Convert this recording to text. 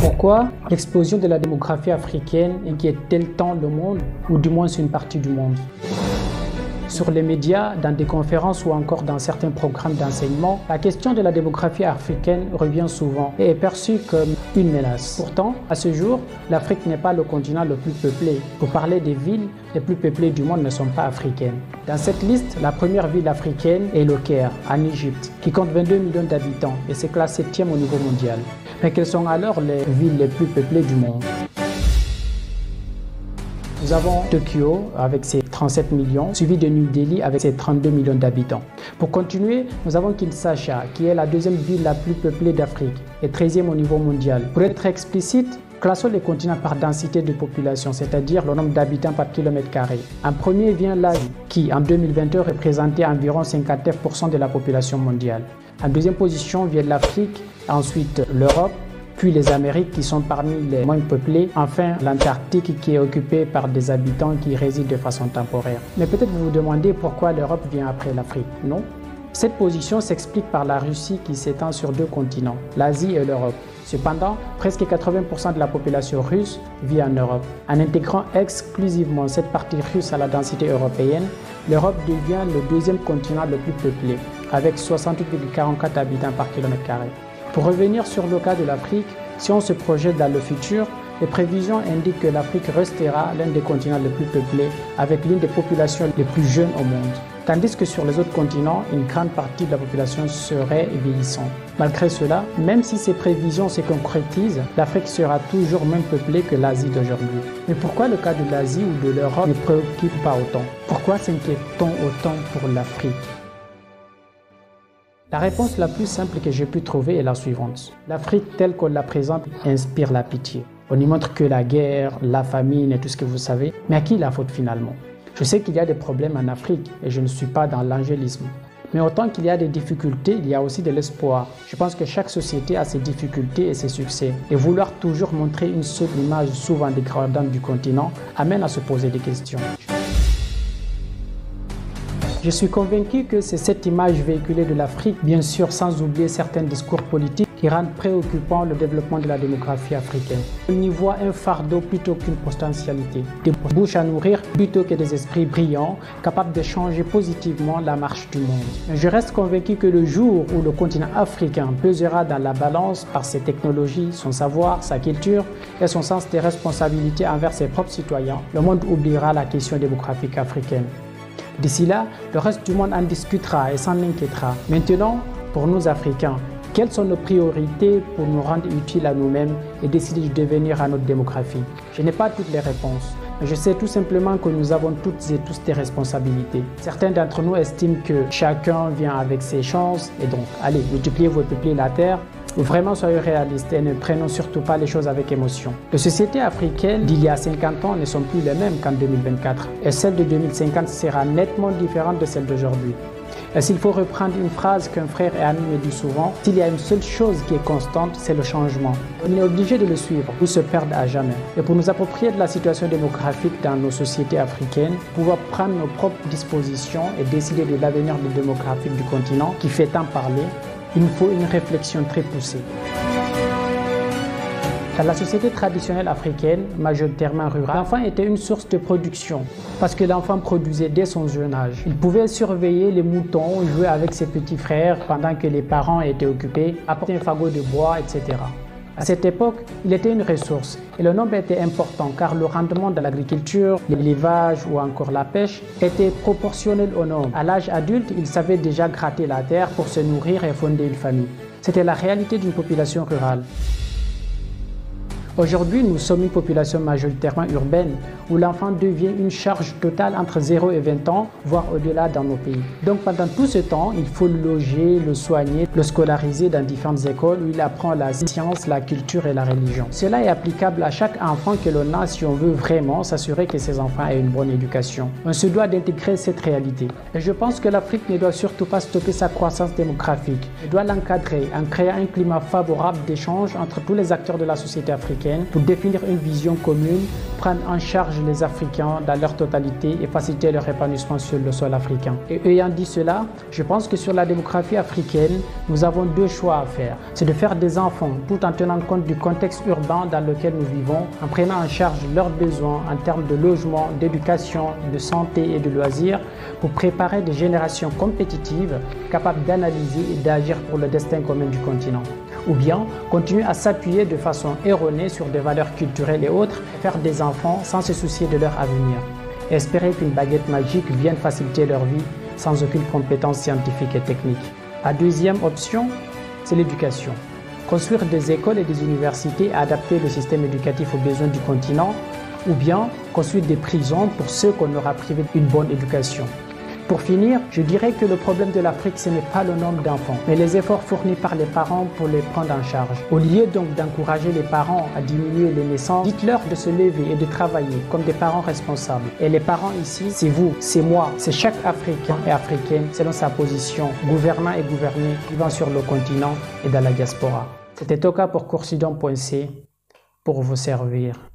Pourquoi l'explosion de la démographie africaine inquiète-t-elle tant le monde, ou du moins une partie du monde? Sur les médias, dans des conférences ou encore dans certains programmes d'enseignement, la question de la démographie africaine revient souvent et est perçue comme une menace. Pourtant, à ce jour, l'Afrique n'est pas le continent le plus peuplé. Pour parler des villes les plus peuplées du monde ne sont pas africaines. Dans cette liste, la première ville africaine est le Caire, en Égypte, qui compte 22 millions d'habitants et se classe 7e au niveau mondial. Mais quelles sont alors les villes les plus peuplées du monde? Nous avons Tokyo avec ses 37 millions, suivi de New Delhi avec ses 32 millions d'habitants. Pour continuer, nous avons Kinshasa, qui est la deuxième ville la plus peuplée d'Afrique et 13e au niveau mondial. Pour être explicite, classons les continents par densité de population, c'est-à-dire le nombre d'habitants par kilomètre carré. En premier vient l'Asie, qui en 2022 représentait environ 59% de la population mondiale. En deuxième position vient l'Afrique, ensuite l'Europe, puis les Amériques qui sont parmi les moins peuplées, enfin l'Antarctique qui est occupée par des habitants qui résident de façon temporaire. Mais peut-être vous vous demandez pourquoi l'Europe vient après l'Afrique, non? Cette position s'explique par la Russie qui s'étend sur deux continents, l'Asie et l'Europe. Cependant, presque 80% de la population russe vit en Europe. En intégrant exclusivement cette partie russe à la densité européenne, l'Europe devient le deuxième continent le plus peuplé, avec 68,44 habitants par kilomètre carré. Pour revenir sur le cas de l'Afrique, si on se projette dans le futur, les prévisions indiquent que l'Afrique restera l'un des continents les plus peuplés, avec l'une des populations les plus jeunes au monde. Tandis que sur les autres continents, une grande partie de la population serait vieillissante. Malgré cela, même si ces prévisions se concrétisent, l'Afrique sera toujours moins peuplée que l'Asie d'aujourd'hui. Mais pourquoi le cas de l'Asie ou de l'Europe ne préoccupe pas autant? Pourquoi s'inquiète-t-on autant pour l'Afrique? La réponse la plus simple que j'ai pu trouver est la suivante. L'Afrique telle qu'on la présente inspire la pitié. On n'y montre que la guerre, la famine et tout ce que vous savez. Mais à qui la faute finalement? Je sais qu'il y a des problèmes en Afrique et je ne suis pas dans l'angélisme. Mais autant qu'il y a des difficultés, il y a aussi de l'espoir. Je pense que chaque société a ses difficultés et ses succès. Et vouloir toujours montrer une seule image souvent dégradante du continent amène à se poser des questions. Je suis convaincu que c'est cette image véhiculée de l'Afrique, bien sûr sans oublier certains discours politiques, qui rendent préoccupant le développement de la démographie africaine. On y voit un fardeau plutôt qu'une potentialité, des bouches à nourrir plutôt que des esprits brillants, capables de changer positivement la marche du monde. Je reste convaincu que le jour où le continent africain pesera dans la balance par ses technologies, son savoir, sa culture et son sens des responsabilités envers ses propres citoyens, le monde oubliera la question démographique africaine. D'ici là, le reste du monde en discutera et s'en inquiétera. Maintenant, pour nous Africains, quelles sont nos priorités pour nous rendre utiles à nous-mêmes et décider de devenir à notre démographie? Je n'ai pas toutes les réponses, mais je sais tout simplement que nous avons toutes et tous des responsabilités. Certains d'entre nous estiment que chacun vient avec ses chances et donc, allez, multipliez vos peupler la terre. Vraiment, soyons réalistes et ne prenons surtout pas les choses avec émotion. Les sociétés africaines d'il y a 50 ans ne sont plus les mêmes qu'en 2024 et celle de 2050 sera nettement différente de celle d'aujourd'hui. Et s'il faut reprendre une phrase qu'un frère et ami me dit souvent, s'il y a une seule chose qui est constante, c'est le changement. On est obligé de le suivre ou se perdre à jamais. Et pour nous approprier de la situation démographique dans nos sociétés africaines, pouvoir prendre nos propres dispositions et décider de l'avenir démographique du continent qui fait tant parler, il nous faut une réflexion très poussée. Dans la société traditionnelle africaine, majoritairement rurale, l'enfant était une source de production parce que l'enfant produisait dès son jeune âge. Il pouvait surveiller les moutons, jouer avec ses petits frères pendant que les parents étaient occupés, apporter un fagot de bois, etc. À cette époque, il était une ressource et le nombre était important car le rendement de l'agriculture, l'élevage ou encore la pêche était proportionnel au nombre. À l'âge adulte, il savait déjà gratter la terre pour se nourrir et fonder une famille. C'était la réalité d'une population rurale. Aujourd'hui, nous sommes une population majoritairement urbaine où l'enfant devient une charge totale entre 0 et 20 ans, voire au-delà dans nos pays. Donc pendant tout ce temps, il faut le loger, le soigner, le scolariser dans différentes écoles où il apprend la science, la culture et la religion. Cela est applicable à chaque enfant que l'on a si on veut vraiment s'assurer que ces enfants aient une bonne éducation. On se doit d'intégrer cette réalité. Et je pense que l'Afrique ne doit surtout pas stopper sa croissance démographique. Elle doit l'encadrer en créant un climat favorable d'échange entre tous les acteurs de la société africaine. africaine pour définir une vision commune, prendre en charge les Africains dans leur totalité et faciliter leur épanouissement sur le sol africain. Et ayant dit cela, je pense que sur la démographie africaine, nous avons deux choix à faire. C'est de faire des enfants tout en tenant compte du contexte urbain dans lequel nous vivons, en prenant en charge leurs besoins en termes de logement, d'éducation, de santé et de loisirs pour préparer des générations compétitives capables d'analyser et d'agir pour le destin commun du continent. Ou bien continuer à s'appuyer de façon erronée sur des valeurs culturelles et autres, faire des enfants sans se soucier de leur avenir, et espérer qu'une baguette magique vienne faciliter leur vie sans aucune compétence scientifique et technique. La deuxième option, c'est l'éducation. Construire des écoles et des universités et adapter le système éducatif aux besoins du continent, ou bien construire des prisons pour ceux qu'on aura privés d'une bonne éducation. Pour finir, je dirais que le problème de l'Afrique, ce n'est pas le nombre d'enfants, mais les efforts fournis par les parents pour les prendre en charge. Au lieu donc d'encourager les parents à diminuer les naissances, dites-leur de se lever et de travailler comme des parents responsables. Et les parents ici, c'est vous, c'est moi, c'est chaque Africain et Africaine selon sa position, gouvernant et gouverné, vivant sur le continent et dans la diaspora. C'était Toka pour Coursidon.c pour vous servir.